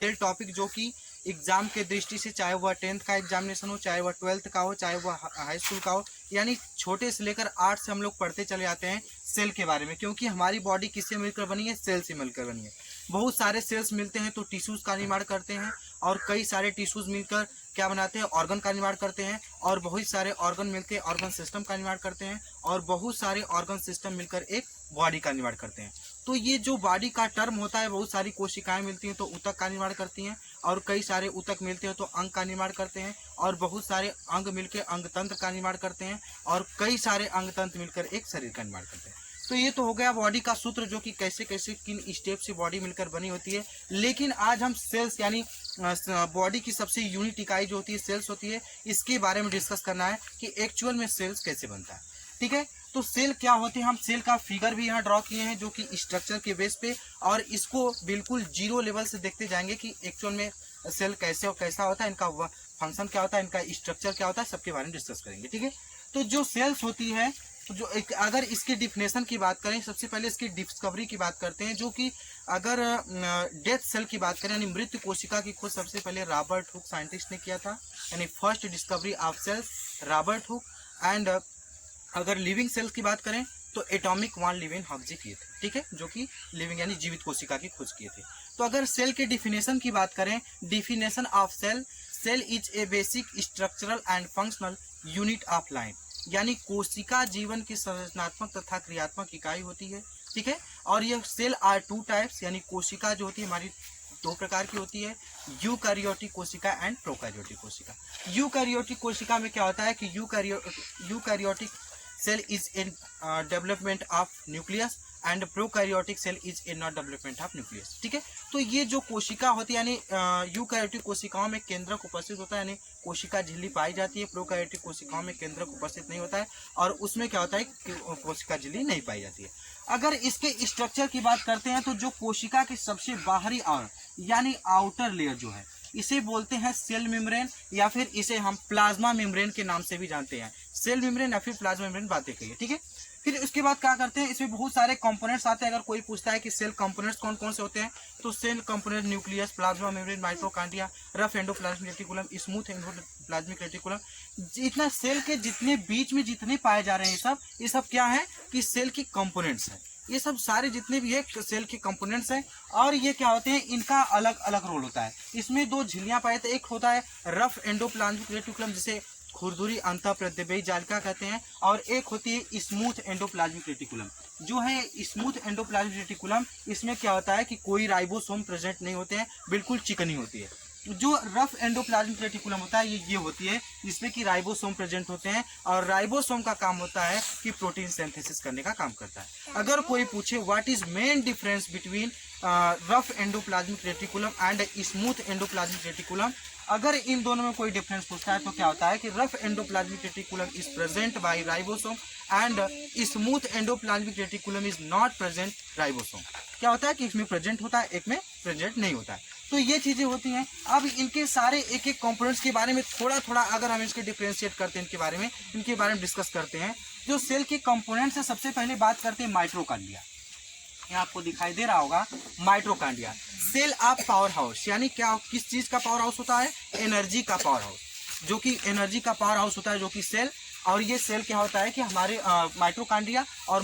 Cell topic जो कि exam के दृष्टि से, चाहे वह 10th का एग्जामिनेशन हो, चाहे वह 12th का हो, चाहे वह हाई स्कूल का हो, यानी छोटे से लेकर 8 से हम लोग पढ़ते चले जाते हैं सेल के बारे में, क्योंकि हमारी बॉडी किससे मिलकर बनी है? सेल से मिलकर बनी है। बहुत सारे सेल्स मिलते हैं तो टिश्यूज़ का निर्माण करते हैं, और कई सारे टिश्यूज़ मिलकर क्या बनाते हैं? ऑर्गन का निर्माण करते हैं, और बहुत सारे ऑर्गन मिलकर ऑर्गन सिस्टम का निर्माण करते हैं, और बहुत सारे ऑर्गन सिस्टम मिलकर एक बॉडी का निर्माण करते हैं। तो ये जो बॉडी का टर्म होता है, बहुत सारी कोशिकाएं मिलती हैं तो ऊतक का निर्माण करती हैं, और कई सारे ऊतक मिलते हैं तो अंग का निर्माण करते हैं, और बहुत सारे अंग मिलकर अंग तंत्र का निर्माण करते हैं, और कई सारे अंग तंत्र मिलकर एक शरीर का निर्माण करते हैं। तो ये तो हो गया बॉडी का सूत्र, जो कि कैसे कैसे किन स्टेप से बॉडी मिलकर बनी होती है। लेकिन आज हम सेल्स यानी बॉडी की सबसे यूनिट इकाई जो होती है सेल्स होती है, इसके बारे में डिस्कस करना है कि एक्चुअल में सेल्स कैसे बनता है। ठीक है, तो सेल क्या होते हैं, हम सेल का फिगर भी यहाँ ड्रॉ किए हैं जो कि स्ट्रक्चर के बेस पे, और इसको बिल्कुल जीरो लेवल से देखते जाएंगे कि एक्चुअल में सेल कैसे और कैसा होता है, इनका फंक्शन क्या होता है, इनका स्ट्रक्चर क्या होता है, सबके बारे में डिस्कस करेंगे। ठीक है, तो जो सेल्स होती है, जो अगर इसकी डिफिनेशन की बात करें, सबसे पहले इसकी डिस्कवरी की बात करते हैं, जो कि अगर डेथ सेल की बात करें यानी मृत कोशिका की खोज सबसे पहले रॉबर्ट हुक साइंटिस्ट ने किया था, यानी first discovery of cells Robert Hooke. And अगर लिविंग सेल्स की बात करें तो एटॉमिक वन लिविंग हॉक्जी किए थे। ठीक है, जो कि लिविंग यानी जीवित कोशिका की खोज किए थे। तो अगर सेल के डिफिनेशन की बात करें, definition of cell, cell is a basic structural and functional unit of life, यानी कोशिका जीवन की संरचनात्मक तथा क्रियात्मक इकाई होती है। ठीक है, और यह सेल आर टू टाइप्स, यानी कोशिका जो होती है हमारी दो प्रकार की होती है, यूकैरियोटिक कोशिका एंड प्रोकैरियोटिक कोशिका। यूकैरियोटिक कोशिका में क्या होता है कि eukaryotic cell is in development of nucleus and prokaryotic cell is in not development of nucleus. ठीक है, तो ये जो कोशिका होती है यानी यूकैरियोटिक कोशिकाओं में केंद्रक उपस्थित होता है, यानी कोशिका झिल्ली पाई जाती है। प्रोकैरियोटिक कोशिकाओं में केंद्रक उपस्थित नहीं होता है, और उसमें क्या होता है कि कोशिका झिल्ली नहीं पाई जाती है। अगर इसके स्ट्रक्चर की बात करते हैं तो जो कोशिका की सबसे बाहरी और यानी आउटर लेयर जो है, इसे बोलते हैं सेल मेम्ब्रेन, या फिर इसे हम प्लाज्मा मेम्ब्रेन के नाम से भी जानते हैं। सेल मेम्ब्रेन या फिर प्लाज्मा मेम्ब्रेन बातें कहिए। ठीक है, फिर उसके बाद क्या करते हैं, इसमें बहुत सारे कंपोनेंट्स आते हैं। अगर कोई पूछता है कि सेल कंपोनेंट्स कौन कौन से होते हैं, तो cell component nucleus, plasma membrane, mitochondria, rough endoplasmic reticulum, smooth endoplasmic reticulum, इतना सेल के जितने बीच में जितने पाए जा रहे हैं ये सब क्या है कि सेल की कंपोनेंट्स हैं। ये सब सारे जितने भी है सेल के कंपोनेंट्स हैं, और ये क्या होते हैं, इनका अलग अलग रोल होता है। इसमें दो झिल्लियां पाए जाते हैं, एक होता है रफ एंडोप्लाज्मिक रेटिकुलम जिसे खुरदुरी अंतःप्रद्रव्यी जालिका कहते हैं, और एक होती है स्मूथ एंडोप्लाज्मिक रेटिकुलम। जो है स्मूथ एंडोप्लाज्मिक रेटिकुलम, इसमें क्या होता है कि कोई राइबोसोम प्रेजेंट नहीं होते हैं, बिल्कुल चिकनी होती है। जो रफ एंडोप्लाज्मिक रेटिकुलम होता है ये होती है जिसमें कि राइबोसोम प्रेजेंट होते हैं, और राइबोसोम का काम होता है कि प्रोटीन सिंथेसिस करने का काम करता है। अगर कोई पूछे what is main difference between rough endoplasmic reticulum and smooth endoplasmic reticulum, अगर इन दोनों में कोई डिफरेंस पूछता है तो क्या होता है कि rough endoplasmic reticulum is present by ribosome and smooth endoplasmic reticulum is not present ribosome. क्या होता है कि इसमें प्रेजेंट होता है, एक में प्रेजेंट नहीं होता है। तो ये चीजें होती हैं। अब इनके सारे एक एक कंपोनेंट्स के बारे में थोड़ा थोड़ा अगर हम इसके डिफरेंशिएट करते हैं, इनके बारे में डिस्कस करते हैं। जो सेल के कंपोनेंट्स है, सबसे पहले बात करते हैं माइटोकॉन्ड्रिया। यहाँ आपको दिखाई दे रहा होगा mitochondria, cell of power house, यानी क्या किस चीज का पावर हाउस होता है, एनर्जी का पावर हाउस, जो कि एनर्जी का पावर हाउस होता है जो कि सेल। और ये सेल क्या होता है कि हमारे माइटोकॉन्ड्रिया और